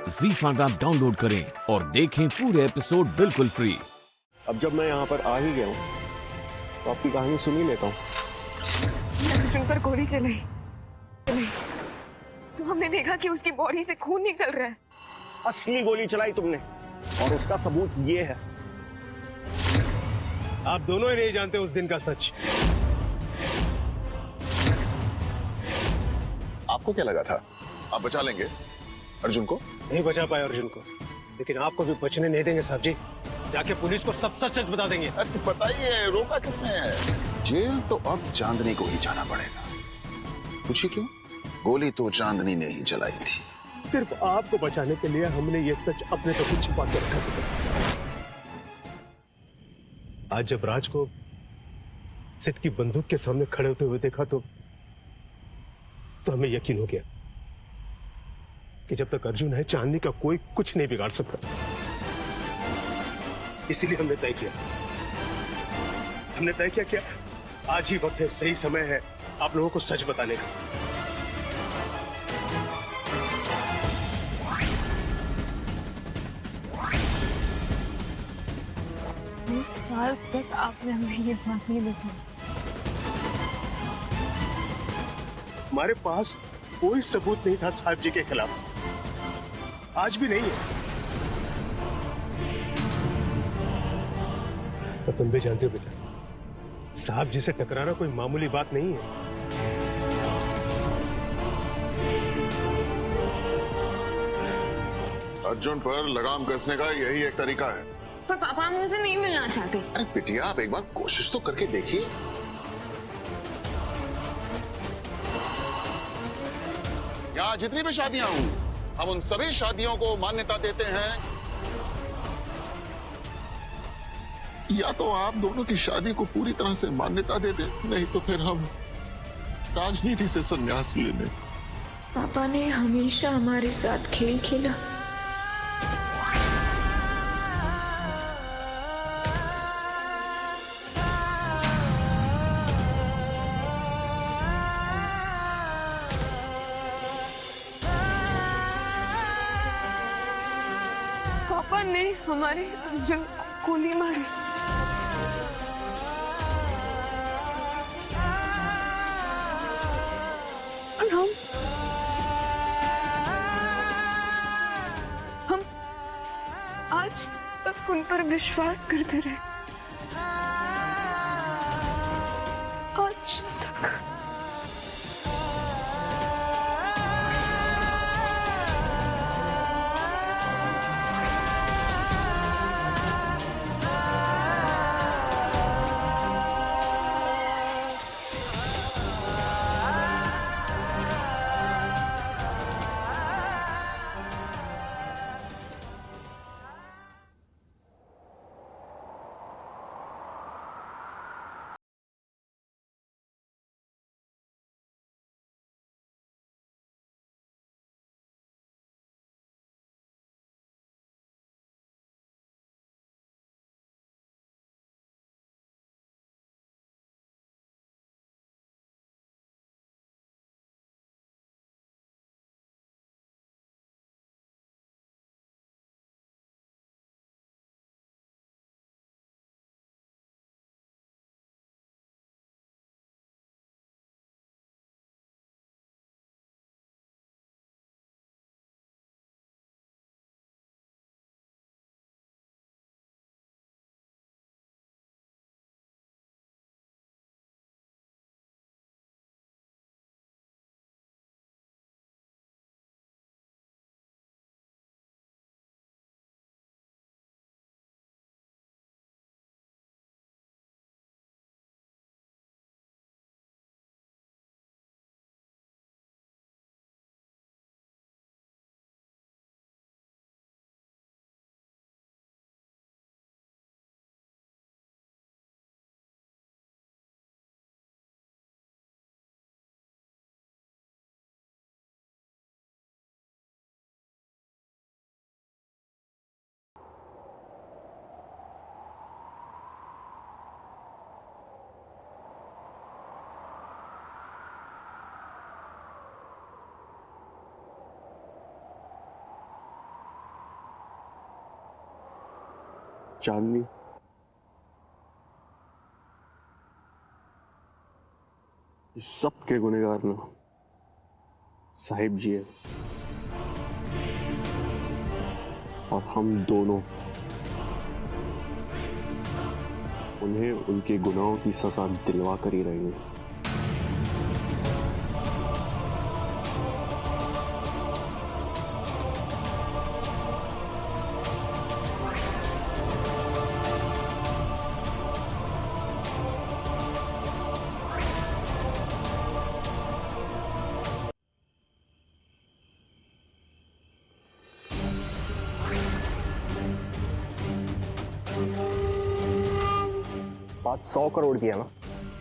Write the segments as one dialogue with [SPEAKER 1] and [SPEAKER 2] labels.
[SPEAKER 1] ZEE5 app download करें और देखें पूरे एपिसोड बिल्कुल फ्री।
[SPEAKER 2] अब जब मैं यहाँ पर आ ही गया हूँ तो आपकी कहानी सुन ही लेता हूँ।
[SPEAKER 3] अर्जुन पर गोली चलाई तो हमने देखा कि उसकी बॉडी से खून निकल रहा है।
[SPEAKER 2] असली गोली चलाई तुमने और उसका सबूत ये है।
[SPEAKER 4] आप दोनों ही नहीं जानते उस दिन का सच।
[SPEAKER 5] आपको क्या लगा था आप बचा लेंगे अर्जुन को?
[SPEAKER 4] नहीं बचा पाए अर्जुन को, लेकिन आपको भी बचने नहीं देंगे साहब जी। जाके पुलिस को सब सच सच बता देंगे।
[SPEAKER 5] अरे बताइए, रोका किसने है? जेल तो अब चांदनी को ही जाना पड़ेगा। पूछिए क्यों? गोली तो चांदनी ने ही चलाई थी।
[SPEAKER 4] सिर्फ आपको बचाने के लिए हमने ये सच अपने तक ही छुपा के रखा था। आज जब राज को सिद्ध की बंदूक के सामने खड़े होते हुए देखा तो हमें यकीन हो गया कि जब तक अर्जुन है चांदनी का कोई कुछ नहीं बिगाड़ सकता। इसीलिए हमने तय किया कि आज ही वक्त है, सही समय है आप लोगों को सच बताने का।
[SPEAKER 3] 2 साल तक आपने हमें ये बात नहीं बताई।
[SPEAKER 4] हमारे पास कोई सबूत नहीं था साहब जी के खिलाफ, आज भी नहीं है। तो तुम भी जानते हो बेटा, साहब जी से टकराना कोई मामूली बात नहीं है।
[SPEAKER 5] अर्जुन पर लगाम कसने का यही एक तरीका है।
[SPEAKER 6] पर पापा हम मुझसे नहीं मिलना चाहते।
[SPEAKER 5] अरे बिटिया, आप एक बार कोशिश तो करके देखिए। यहाँ जितनी भी शादियां हुई, हम उन सभी शादियों को मान्यता देते हैं। या तो आप दोनों की शादी को पूरी तरह से मान्यता दे दें, नहीं तो फिर हम राजनीति से संन्यास ले लें।
[SPEAKER 6] पापा ने हमेशा हमारे साथ खेल खेला।
[SPEAKER 3] पापा ने हमारे अर्जुन को गोली मारी। और हम आज तक उन पर विश्वास करते रहे। आज तक
[SPEAKER 2] चांदनी, इस सब के गुनहगार ना साहिब जी है, और हम दोनों उन्हें उनके गुनाहों की सजा दिलवा कर ही रहेंगे। बात 100 करोड़ की है ना,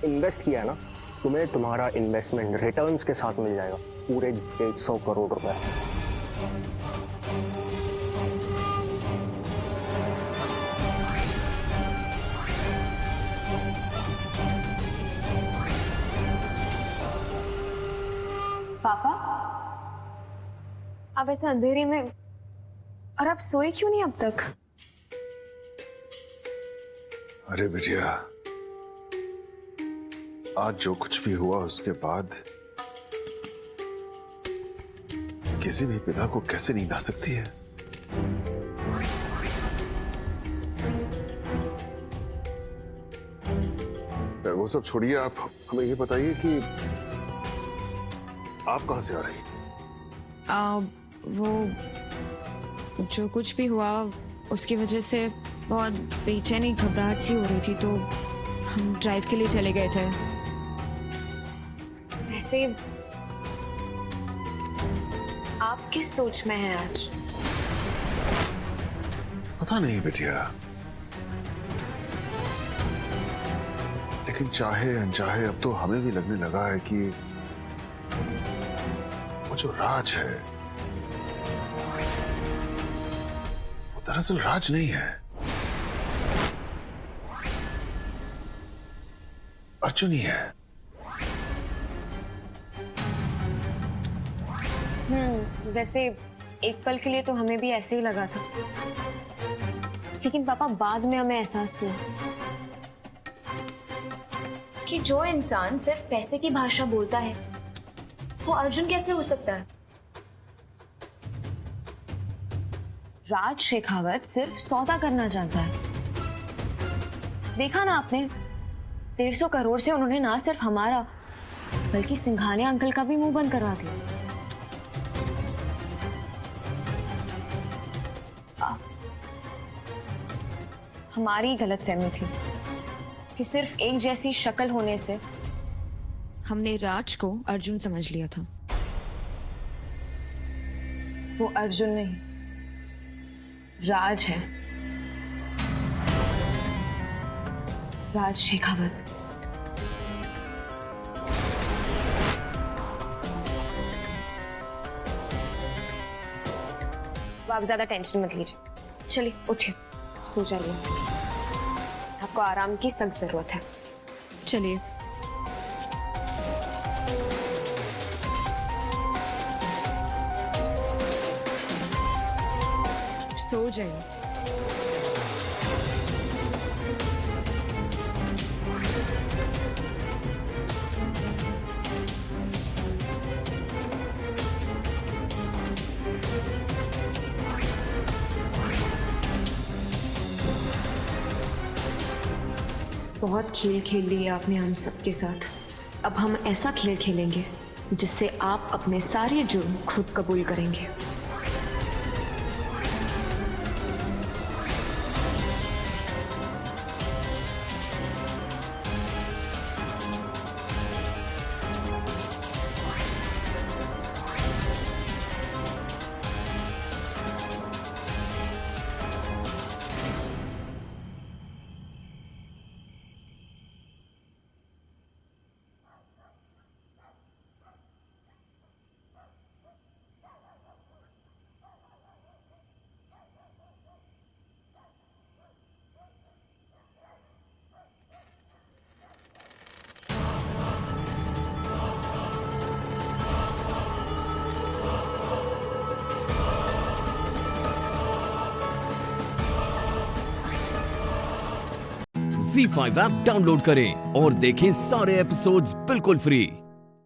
[SPEAKER 2] इन्वेस्ट किया है ना, तुम्हें तुम्हारा इन्वेस्टमेंट रिटर्न्स के साथ मिल जाएगा, पूरे 150 करोड़ रुपए।
[SPEAKER 3] पापा, आप ऐसे अंधेरे में, और आप सोए क्यों नहीं अब तक?
[SPEAKER 5] अरे बिटिया, आज जो कुछ भी हुआ उसके बाद किसी भी पिता को कैसे नींद आ सकती है? वो सब छोड़िए, आप हमें ये बताइए कि आप कहां से आ रही हैं?
[SPEAKER 6] वो जो कुछ भी हुआ उसकी वजह से बहुत बेचैनी घबराहट सी हो रही थी, तो हम ड्राइव के लिए चले गए थे।
[SPEAKER 3] वैसे आप किस सोच में हैं आज?
[SPEAKER 5] पता नहीं बिटिया, लेकिन चाहे अनचाहे अब तो हमें भी लगने लगा है कि वो जो राज है वो दरअसल राज नहीं है, अर्जुन ही है।
[SPEAKER 3] वैसे एक पल के लिए तो हमें भी ऐसे ही लगा था, लेकिन पापा बाद में हमें एहसास हुआ कि जो इंसान सिर्फ पैसे की भाषा बोलता है वो अर्जुन कैसे हो सकता है? राज शेखावत सिर्फ सौदा करना जानता है। देखा ना आपने, 150 करोड़ से उन्होंने ना सिर्फ हमारा बल्कि सिंघानिया अंकल का भी मुंह बंद करवा दिया। हमारी गलतफहमी थी कि सिर्फ एक जैसी शक्ल होने से
[SPEAKER 6] हमने राज को अर्जुन समझ लिया था।
[SPEAKER 3] वो अर्जुन नहीं, राज है, राज शेखावत। आप ज्यादा टेंशन मत लीजिए, चलिए उठिए, सो जाइए, आपको आराम की सख्त जरूरत है।
[SPEAKER 6] चलिए। सो जाइए। बहुत खेल खेल लिए आपने हम सबके साथ। अब हम ऐसा खेल खेलेंगे जिससे आप अपने सारे जुर्म खुद कबूल करेंगे।
[SPEAKER 1] ZEE5 ऐप डाउनलोड करें और देखें सारे एपिसोड्स बिल्कुल फ्री।